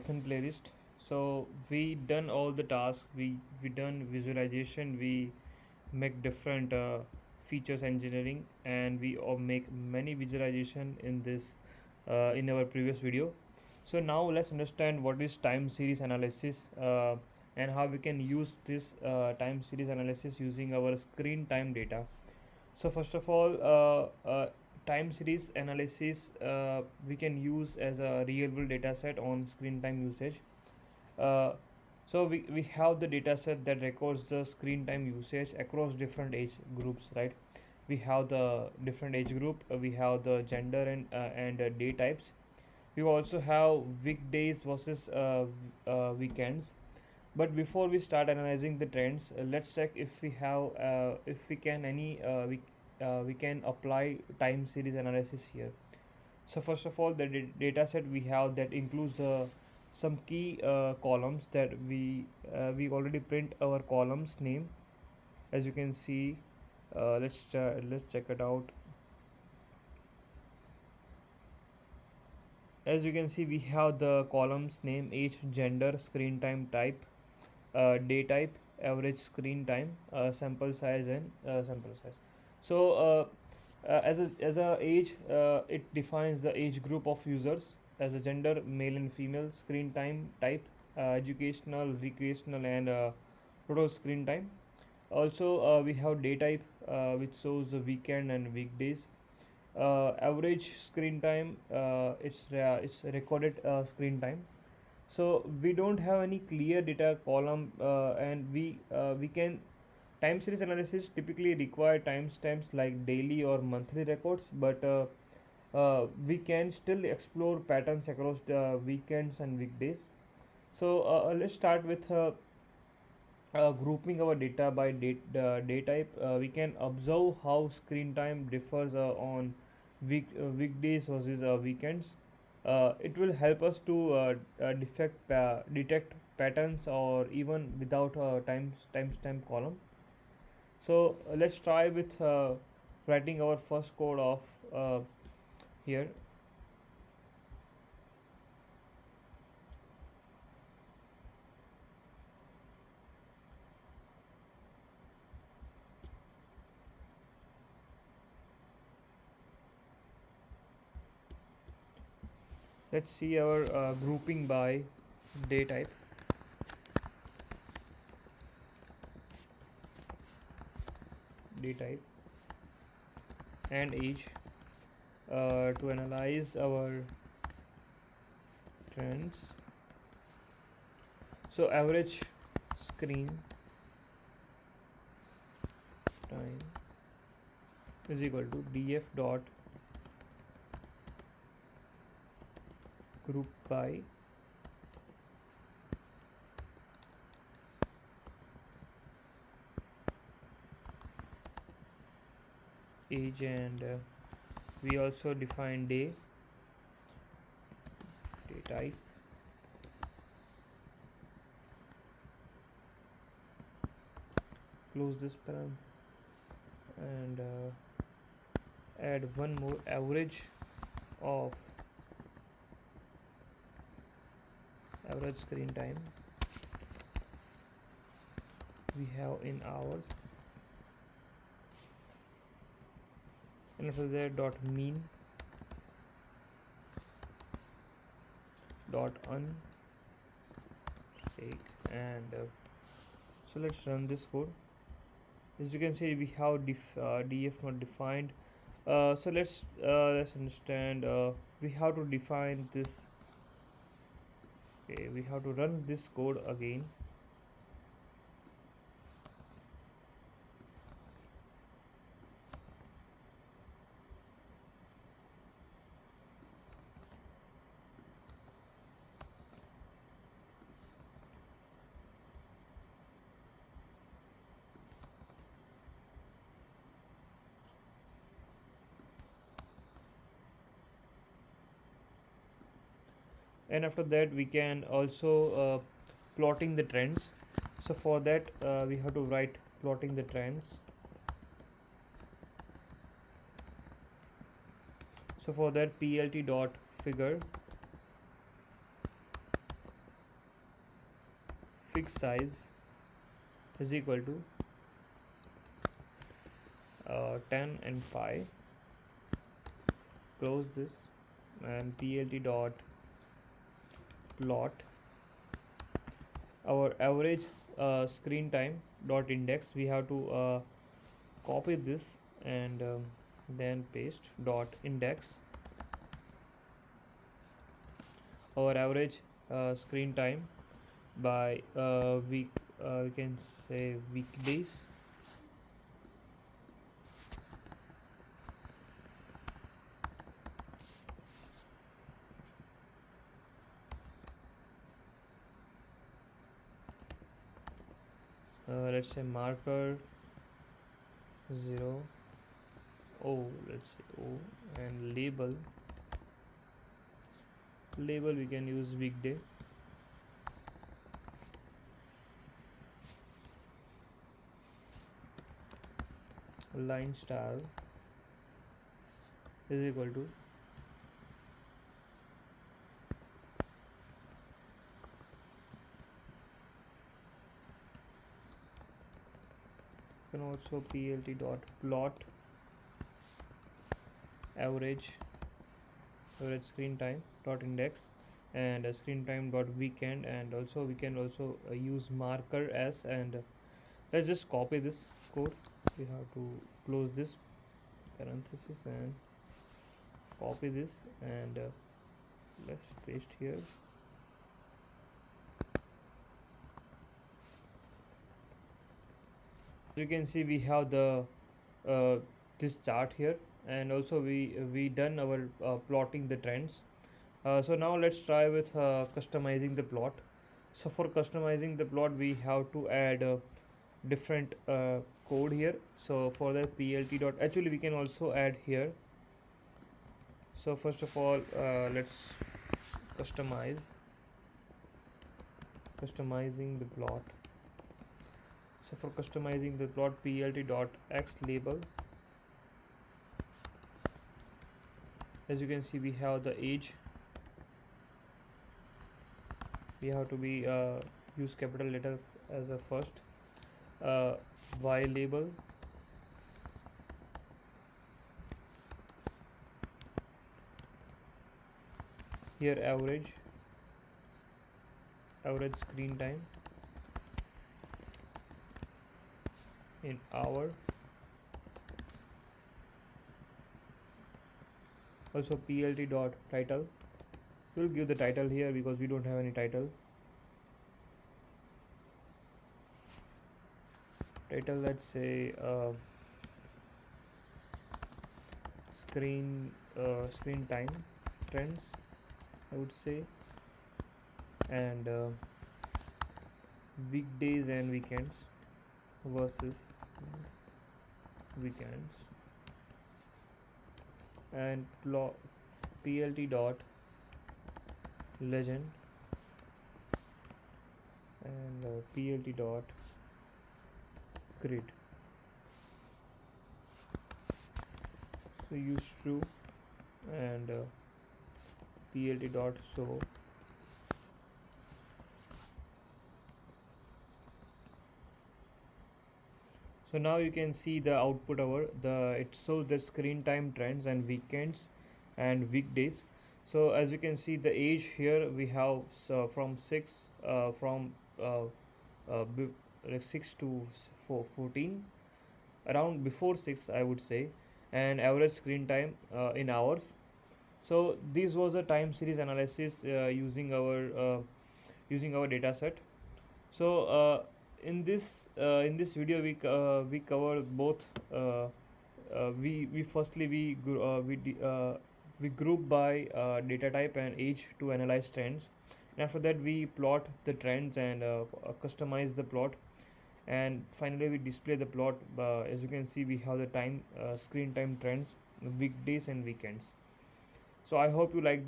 Python playlist. So we done all the tasks. We done visualization. We make different features engineering, and we make many visualization in this in our previous video. So now let's understand what is time series analysis, and how we can use this time series analysis using our screen time data. So first of all, time series analysis we can use as a real world data set on screen time usage. uh, so we have the data set that records the screen time usage across different age groups, right? We have the different age group, we have the gender and day types. We also have weekdays versus weekends. But before we start analyzing the trends, let's check if we can we can apply time series analysis here. So first of all, the data set we have that includes some key columns that we already print our columns name. As you can see, let's check it out. As you can see, we have the columns name, age, gender, screen time type, day type, average screen time, sample size, and sample size. So as a age, it defines the age group of users. As a gender, male and female. Screen time type, educational, recreational, and total screen time. Also, we have day type, which shows the weekend and weekdays. Average screen time, it's recorded screen time. So we don't have any clear data column, and we can time series analysis typically require timestamps like daily or monthly records, but we can still explore patterns across the weekends and weekdays. So let's start with grouping our data by day type. We can observe how screen time differs on weekdays versus weekends. It will help us to detect patterns or even without a timestamp column. So let's try with writing our first code of here. Let's see our grouping by day type. Day type and age to analyze our trends. So average screen time is equal to df dot group by age, and we also define day type. Close this parenthesis and add one more average of average screen time we have in hours, and after that dot mean dot unshake, and so let's run this code. As you can see, we have df not defined. So let's understand. We have to define this. Okay, we have to run this code again. And after that we can also plotting the trends. So for that we have to write plotting the trends. So for that plt dot figure fixed size is equal to 10 and 5. Close this, and plt dot plot our average screen time dot index. We have to copy this and then paste dot index our average screen time by week, we can say weekdays. Let's say marker 0 o, let's say o, and label we can use weekday. Line style is equal to can also plt dot plot average screen time dot index and screen time dot weekend, and also we can also use marker s. And let's just copy this code. We have to close this parenthesis and copy this, and let's paste here. You can see we have the this chart here, and also we done our plotting the trends. So now let's try with customizing the plot. So for customizing the plot we have to add different code here. So for that plt dot, actually we can also add here. So first of all let's customizing the plot. So for customizing the plot, plt dot x label. As you can see we have the age. We have to be use capital letter as a first. Y label, here average screen time in hour. Also plt dot title, we'll give the title here because we don't have any title. Let's say screen time trends, I would say, and weekdays and weekends versus weekends, and plt dot legend and plt dot grid. So use true and plt dot show. So now you can see the output over it shows the screen time trends and weekends and weekdays. So as you can see the age here we have from 6 from like 6 to 14, around before 6 I would say, and average screen time in hours. So this was a time series analysis using our data set. So in this video we cover both. We firstly we group by data type and age to analyze trends, and after that we plot the trends and customize the plot, and finally we display the plot. As you can see we have the time screen time trends, weekdays and weekends. So I hope you like